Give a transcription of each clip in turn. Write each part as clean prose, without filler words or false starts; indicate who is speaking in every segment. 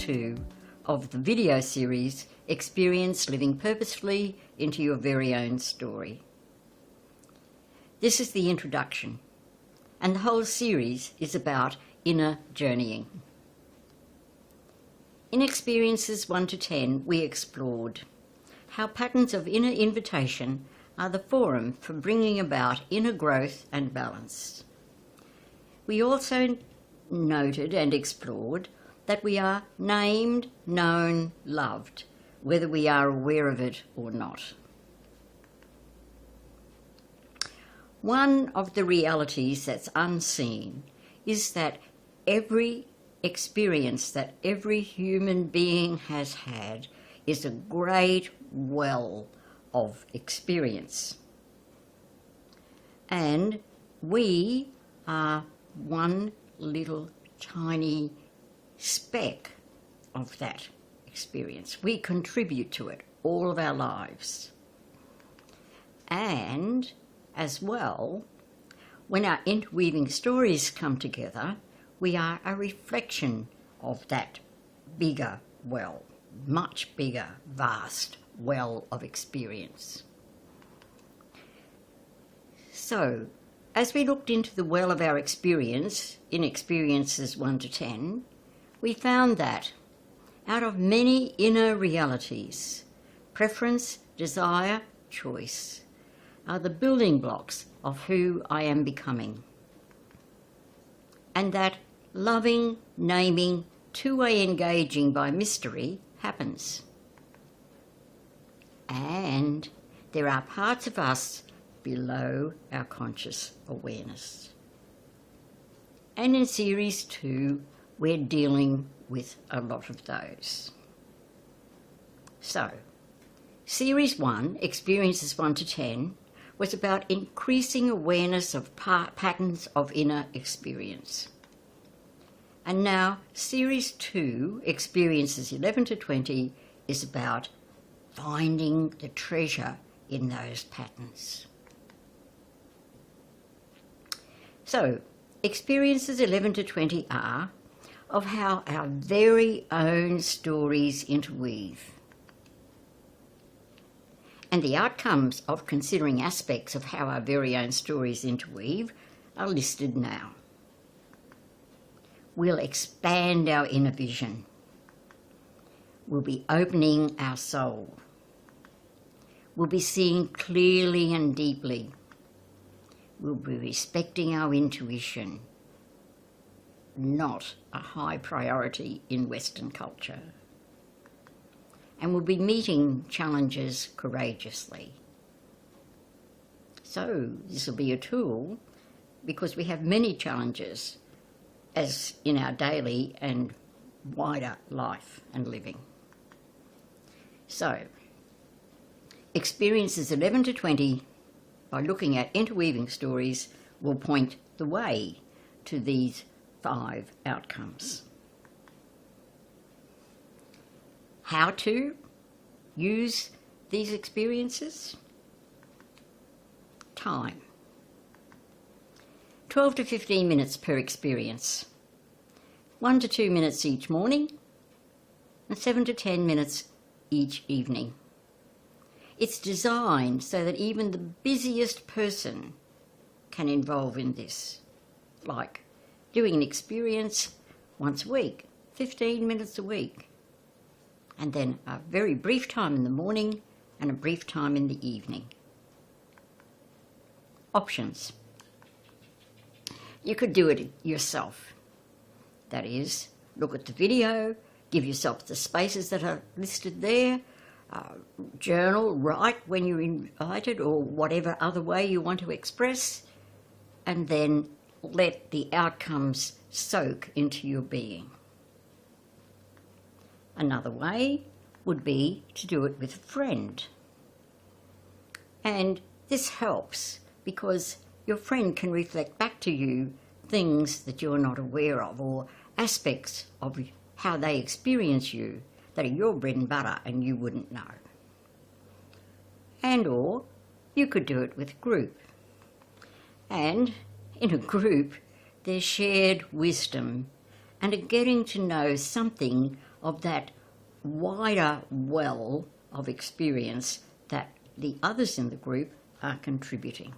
Speaker 1: 2 of the video series Experience Living Purposefully into Your Very Own Story. This is the introduction, and the whole series is about inner journeying. In Experiences 1 to 10, we explored how patterns of inner invitation are the forum for bringing about inner growth and balance. We also noted and explored that we are named, known, loved, whether we are aware of it or not. One of the realities that's unseen is that every experience that every human being has had is a great well of experience. And we are one little tiny speck of that experience. We contribute to it all of our lives. And as well, when our interweaving stories come together, we are a reflection of that bigger well, much bigger, vast well of experience. So, as we looked into the well of our experience in Experiences 1 to 10, we found that out of many inner realities, preference, desire, choice are the building blocks of who I am becoming. And that loving, naming, two-way engaging by mystery happens. And there are parts of us below our conscious awareness. And in Series 2, we're dealing with a lot of those. So, Series 1, Experiences 1 to 10, was about increasing awareness of patterns of inner experience. And now, Series 2, Experiences 11 to 20, is about finding the treasure in those patterns. So, Experiences 11 to 20 are of how our very own stories interweave. And the outcomes of considering aspects of how our very own stories interweave are listed now. We'll expand our inner vision. We'll be opening our soul. We'll be seeing clearly and deeply. We'll be respecting our intuition, not a high priority in Western culture. And we'll be meeting challenges courageously. So this will be a tool because we have many challenges as in our daily and wider life and living. So, Experiences 11 to 20, by looking at interweaving stories, will point the way to these 5 outcomes. How to use these experiences? Time. 12 to 15 minutes per experience. 1 to 2 minutes each morning, and 7 to 10 minutes each evening. It's designed so that even the busiest person can involve in this, like doing an experience once a week, 15 minutes a week, and then a very brief time in the morning and a brief time in the evening. Options. You could do it yourself. That is, look at the video, give yourself the spaces that are listed there, journal, write when you're invited, or whatever other way you want to express, and then let the outcomes soak into your being. Another way would be to do it with a friend. And this helps because your friend can reflect back to you things that you're not aware of, or aspects of how they experience you that are your bread and butter and you wouldn't know. And or you could do it with a group. And in a group, there's shared wisdom and a getting to know something of that wider well of experience that the others in the group are contributing.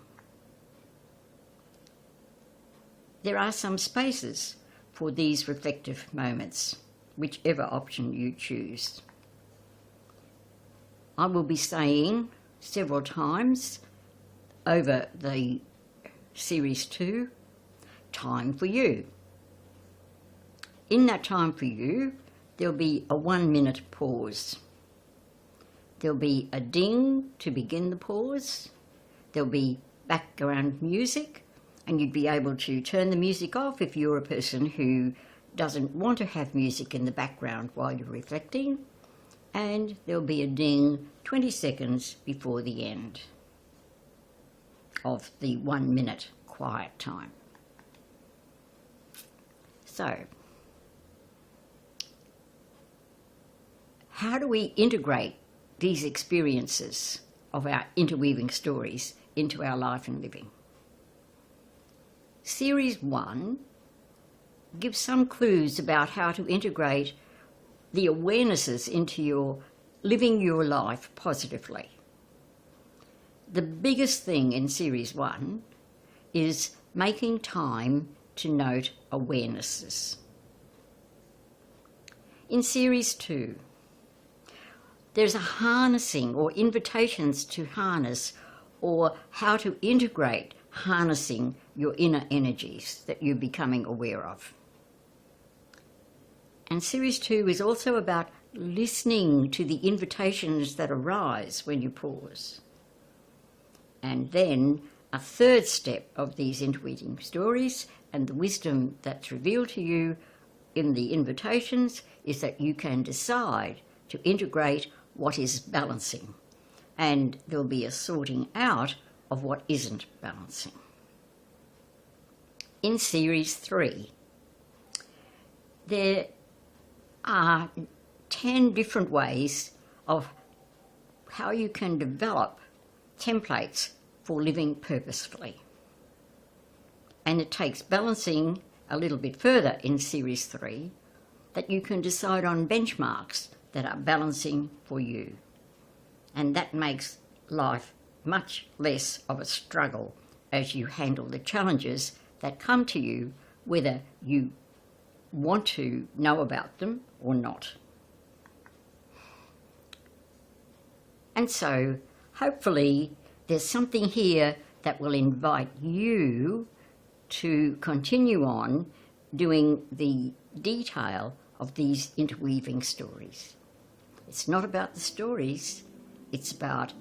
Speaker 1: There are some spaces for these reflective moments, whichever option you choose. I will be saying several times over the Series 2, time for you. In that time for you, there'll be a 1-minute pause. There'll be a ding to begin the pause. There'll be background music, and you'd be able to turn the music off if you're a person who doesn't want to have music in the background while you're reflecting. And there'll be a ding 20 seconds before the end of the 1-minute quiet time. So, how do we integrate these experiences of our interweaving stories into our life and living? Series 1 gives some clues about how to integrate the awarenesses into your living your life positively. The biggest thing in Series 1 is making time to note awarenesses. In Series 2, there's a harnessing or invitations to harness or how to integrate harnessing your inner energies that you're becoming aware of. And Series 2 is also about listening to the invitations that arise when you pause. And then a third step of these interweaving stories and the wisdom that's revealed to you in the invitations is that you can decide to integrate what is balancing, and there'll be a sorting out of what isn't balancing. In Series 3, there are 10 different ways of how you can develop templates for living purposefully. And it takes balancing a little bit further in Series 3, that you can decide on benchmarks that are balancing for you. And that makes life much less of a struggle as you handle the challenges that come to you, whether you want to know about them or not. And so, hopefully, there's something here that will invite you to continue on doing the detail of these interweaving stories. It's not about the stories, it's about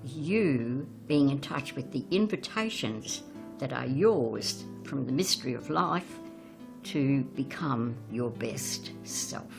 Speaker 1: you being in touch with the invitations that are yours from the mystery of life to become your best self.